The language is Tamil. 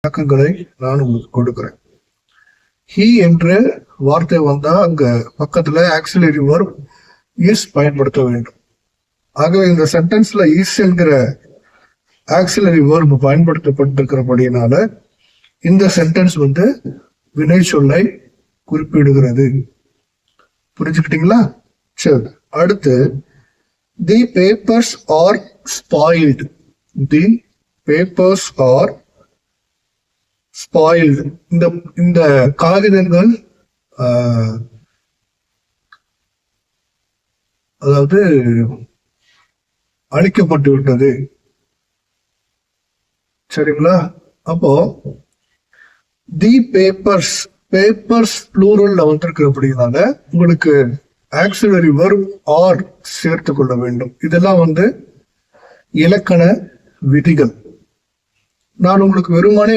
விளக்கங்களை நான் உங்களுக்கு கொடுக்கிறேன். ஹி என்ற வார்த்தை வந்தா அங்க பக்கத்துல ஆக்சிலரி வெர்ப் இஸ் பயன்படுத்த வேண்டும். ஆகவே இந்த சென்டென்ஸ்ல இஸ் என்கிற ஆக்சிலரி வெர்ப் பயன்படுத்தப்பட்டிருக்கிறபடியினால இந்த சென்டென்ஸ் வினை சொல்லை குறிப்பிடுகிறது. புரிஞ்சுக்கிட்டீங்களா? சரி, அடுத்து தி பேப்பர்ஸ் ஆர் ஸ்பாயில்டு. தி பேப்பர்ஸ் ஆர் ஸ்பாயில்டு. இந்த காகிதங்கள் அதாவது அழிக்கப்பட்டு விட்டது. சரிங்களா? அப்போ தி பேப்பர்ஸ், பேப்பர்ஸ் ப்ளூரல்ல வந்திருக்கிறபடினால உங்களுக்கு ஆக்சிலரி வெர்ப் ஆர் சேர்த்து கொள்ள வேண்டும். இதெல்லாம் இலக்கண விதிகள். நான் உங்களுக்கு வெறுமனே